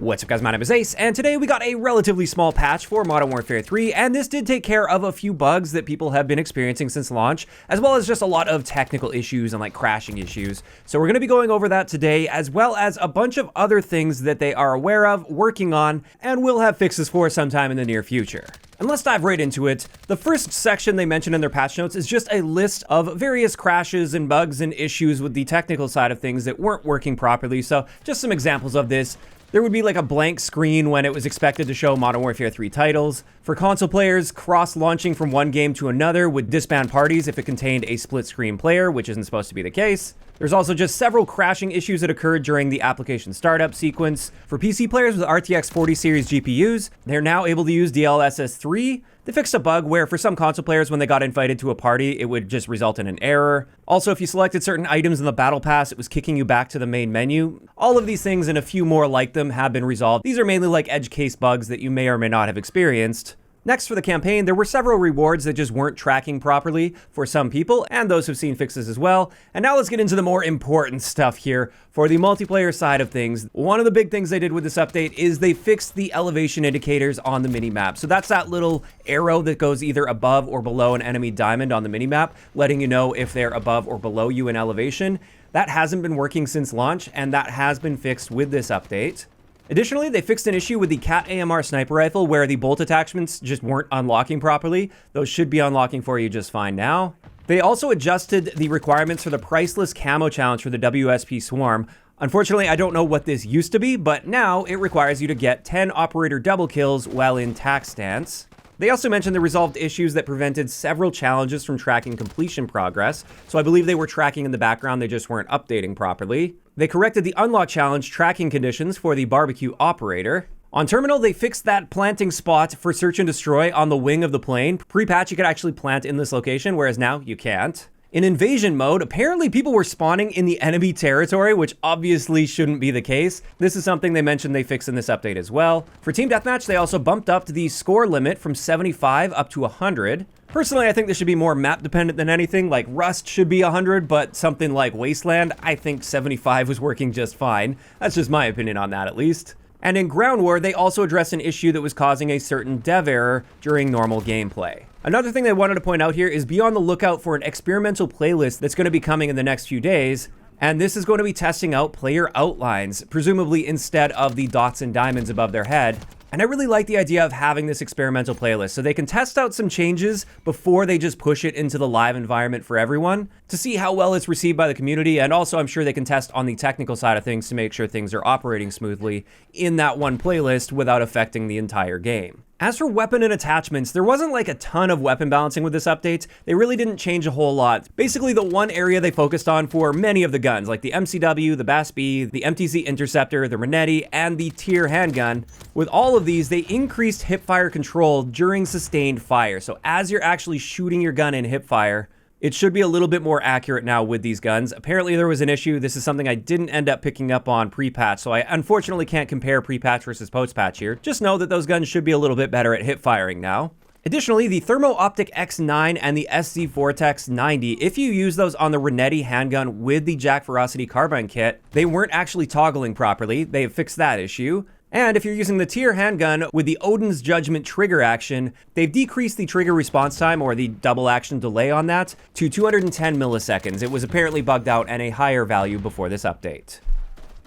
What's up guys, my name is Ace, and today we got a relatively small patch for Modern Warfare 3, and this did take care of a few bugs that people have been experiencing since launch, as well as just a lot of technical issues and like crashing issues. So we're going to be going over that today, as well as a bunch of other things that they are aware of, working on, and will have fixes for sometime in the near future. And let's dive right into it. The first section they mentioned in their patch notes is just a list of various crashes and bugs and issues with the technical side of things that weren't working properly. So just some examples of this. There would be like a blank screen when it was expected to show Modern Warfare 3 titles. For console players, cross-launching from one game to another would disband parties if it contained a split-screen player, which isn't supposed to be the case. There's also just several crashing issues that occurred during the application startup sequence. For PC players with RTX 40 series GPUs, they're now able to use DLSS 3. They fixed a bug where for some console players, when they got invited to a party, it would just result in an error. Also, if you selected certain items in the battle pass, it was kicking you back to the main menu. All of these things and a few more like them have been resolved. These are mainly like edge case bugs that you may or may not have experienced. Next, for the campaign, there were several rewards that just weren't tracking properly for some people, and those who've seen fixes as well. And now let's get into the more important stuff here. For the multiplayer side of things, one of the big things they did with this update is they fixed the elevation indicators on the minimap. So that's that little arrow that goes either above or below an enemy diamond on the minimap, letting you know if they're above or below you in elevation. That hasn't been working since launch, and that has been fixed with this update. Additionally, they fixed an issue with the Cat AMR sniper rifle where the bolt attachments just weren't unlocking properly. Those should be unlocking for you just fine now. They also adjusted the requirements for the priceless camo challenge for the WSP Swarm. Unfortunately, I don't know what this used to be, but now it requires you to get 10 operator double kills while in tac stance. They also mentioned the resolved issues that prevented several challenges from tracking completion progress, so I believe they were tracking in the background, they just weren't updating properly. They corrected the unlock challenge tracking conditions for the barbecue operator. On terminal, they fixed that planting spot for search and destroy on the wing of the plane. Pre-patch, you could actually plant in this location, whereas now you can't. In invasion mode, apparently people were spawning in the enemy territory, which obviously shouldn't be the case. This is something they mentioned they fixed in this update as well. For Team Deathmatch, they also bumped up the score limit from 75 up to 100. Personally, I think this should be more map dependent than anything. Like Rust should be 100, but something like Wasteland, I think 75 was working just fine. That's just my opinion on that at least. And in Ground War, they also addressed an issue that was causing a certain dev error during normal gameplay. Another thing they wanted to point out here is be on the lookout for an experimental playlist that's going to be coming in the next few days. And this is going to be testing out player outlines, presumably instead of the dots and diamonds above their head. And I really like the idea of having this experimental playlist so they can test out some changes before they just push it into the live environment for everyone to see how well it's received by the community. And also I'm sure they can test on the technical side of things to make sure things are operating smoothly in that one playlist without affecting the entire game. As for weapon and attachments, there wasn't like a ton of weapon balancing with this update. They really didn't change a whole lot. Basically, the one area they focused on for many of the guns, like the MCW, the BAS-B, the MTZ Interceptor, the MWIII, and the Tier handgun, with all of these, they increased hipfire control during sustained fire. So as you're actually shooting your gun in hipfire, it should be a little bit more accurate now with these guns. Apparently there was an issue. This is something I didn't end up picking up on pre-patch, so I unfortunately can't compare pre-patch versus post-patch here. Just know that those guns should be a little bit better at hip firing now. Additionally, the Thermo Optic X9 and the SC Vortex 90, if you use those on the MWIII handgun with the Jack Ferocity carbine kit, they weren't actually toggling properly. They have fixed that issue. And if you're using the Tier handgun with the Odin's Judgment trigger action, they've decreased the trigger response time, or the double action delay on that, to 210 milliseconds. It was apparently bugged out and a higher value before this update.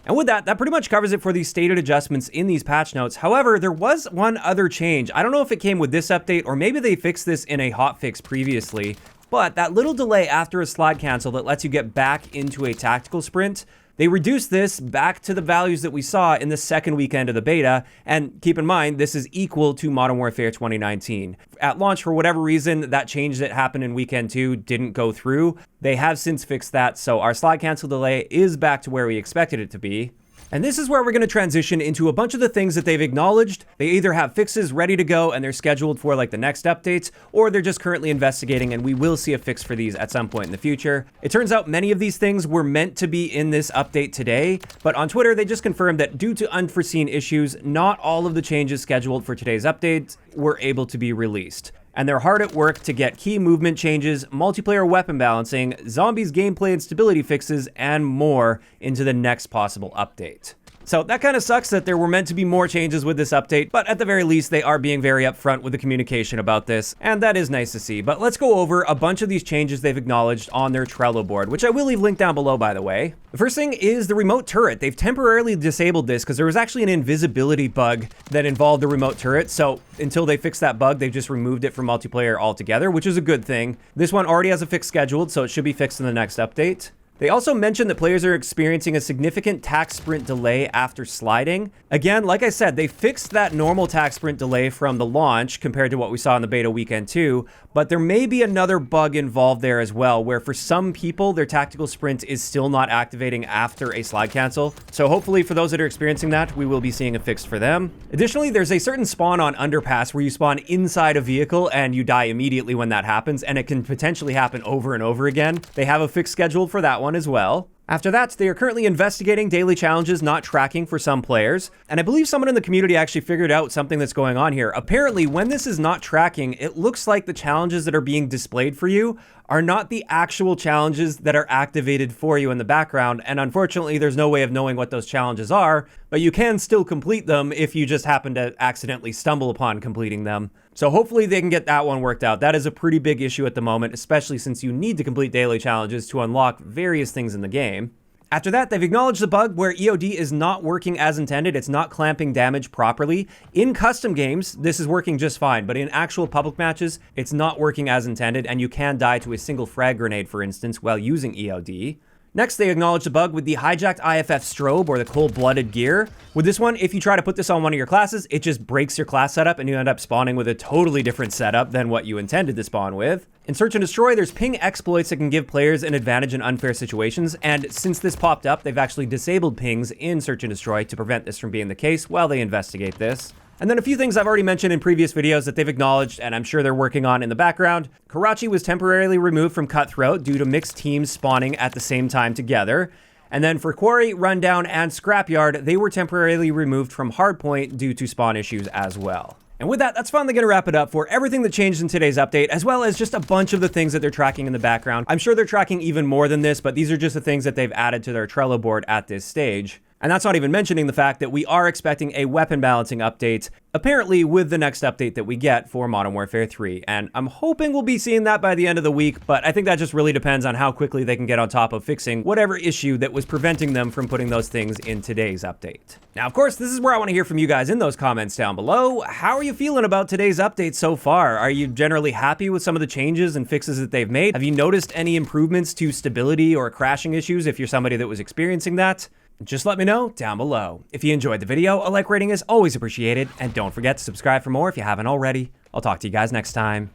And with that pretty much covers it for the stated adjustments in these patch notes. However, there was one other change. I don't know if it came with this update or maybe they fixed this in a hotfix previously, but that little delay after a slide cancel that lets you get back into a tactical sprint, they reduced this back to the values that we saw in the second weekend of the beta, and keep in mind, this is equal to Modern Warfare 2019. At launch, for whatever reason, that change that happened in weekend 2 didn't go through. They have since fixed that, so our slide cancel delay is back to where we expected it to be. And this is where we're going to transition into a bunch of the things that they've acknowledged. They either have fixes ready to go and they're scheduled for like the next updates, or they're just currently investigating and we will see a fix for these at some point in the future. It turns out many of these things were meant to be in this update today, but on Twitter they just confirmed that due to unforeseen issues, not all of the changes scheduled for today's updates were able to be released. And they're hard at work to get key movement changes, multiplayer weapon balancing, zombies gameplay and stability fixes, and more into the next possible update. So that kind of sucks that there were meant to be more changes with this update, but at the very least, they are being very upfront with the communication about this, and that is nice to see. But let's go over a bunch of these changes they've acknowledged on their Trello board, which I will leave linked down below, by the way. The first thing is the remote turret. They've temporarily disabled this because there was actually an invisibility bug that involved the remote turret. So until they fix that bug, they've just removed it from multiplayer altogether, which is a good thing. This one already has a fix scheduled, so it should be fixed in the next update. They also mentioned that players are experiencing a significant tack sprint delay after sliding. Again, like I said, they fixed that normal tack sprint delay from the launch compared to what we saw in the beta weekend 2, but there may be another bug involved there as well, where for some people, their tactical sprint is still not activating after a slide cancel. So hopefully for those that are experiencing that, we will be seeing a fix for them. Additionally, there's a certain spawn on Underpass where you spawn inside a vehicle and you die immediately when that happens, and it can potentially happen over and over again. They have a fix scheduled for that one as well. After that, they are currently investigating daily challenges not tracking for some players, and I believe someone in the community actually figured out something that's going on here. Apparently, when this is not tracking, it looks like the challenges that are being displayed for you are not the actual challenges that are activated for you in the background, and unfortunately, there's no way of knowing what those challenges are, but you can still complete them if you just happen to accidentally stumble upon completing them. So hopefully they can get that one worked out. That is a pretty big issue at the moment, especially since you need to complete daily challenges to unlock various things in the game. After that, they've acknowledged the bug where EOD is not working as intended. It's not clamping damage properly. In custom games, this is working just fine, but in actual public matches, it's not working as intended, and you can die to a single frag grenade, for instance, while using EOD. Next, they acknowledge the bug with the hijacked IFF strobe, or the cold-blooded gear. With this one, if you try to put this on one of your classes, it just breaks your class setup and you end up spawning with a totally different setup than what you intended to spawn with. In Search and Destroy, there's ping exploits that can give players an advantage in unfair situations, and since this popped up, they've actually disabled pings in Search and Destroy to prevent this from being the case while they investigate this. And then a few things I've already mentioned in previous videos that they've acknowledged, and I'm sure they're working on in the background. Karachi was temporarily removed from Cutthroat due to mixed teams spawning at the same time together. And then for Quarry, Rundown, and Scrapyard, they were temporarily removed from Hardpoint due to spawn issues as well. And with that, that's finally going to wrap it up for everything that changed in today's update, as well as just a bunch of the things that they're tracking in the background. I'm sure they're tracking even more than this, but these are just the things that they've added to their Trello board at this stage. And that's not even mentioning the fact that we are expecting a weapon balancing update, apparently with the next update that we get for Modern Warfare 3. And I'm hoping we'll be seeing that by the end of the week, but I think that just really depends on how quickly they can get on top of fixing whatever issue that was preventing them from putting those things in today's update. Now, of course, this is where I want to hear from you guys in those comments down below. How are you feeling about today's update so far? Are you generally happy with some of the changes and fixes that they've made? Have you noticed any improvements to stability or crashing issues if you're somebody that was experiencing that? Just let me know down below. If you enjoyed the video, a like rating is always appreciated, and don't forget to subscribe for more if you haven't already. I'll talk to you guys next time.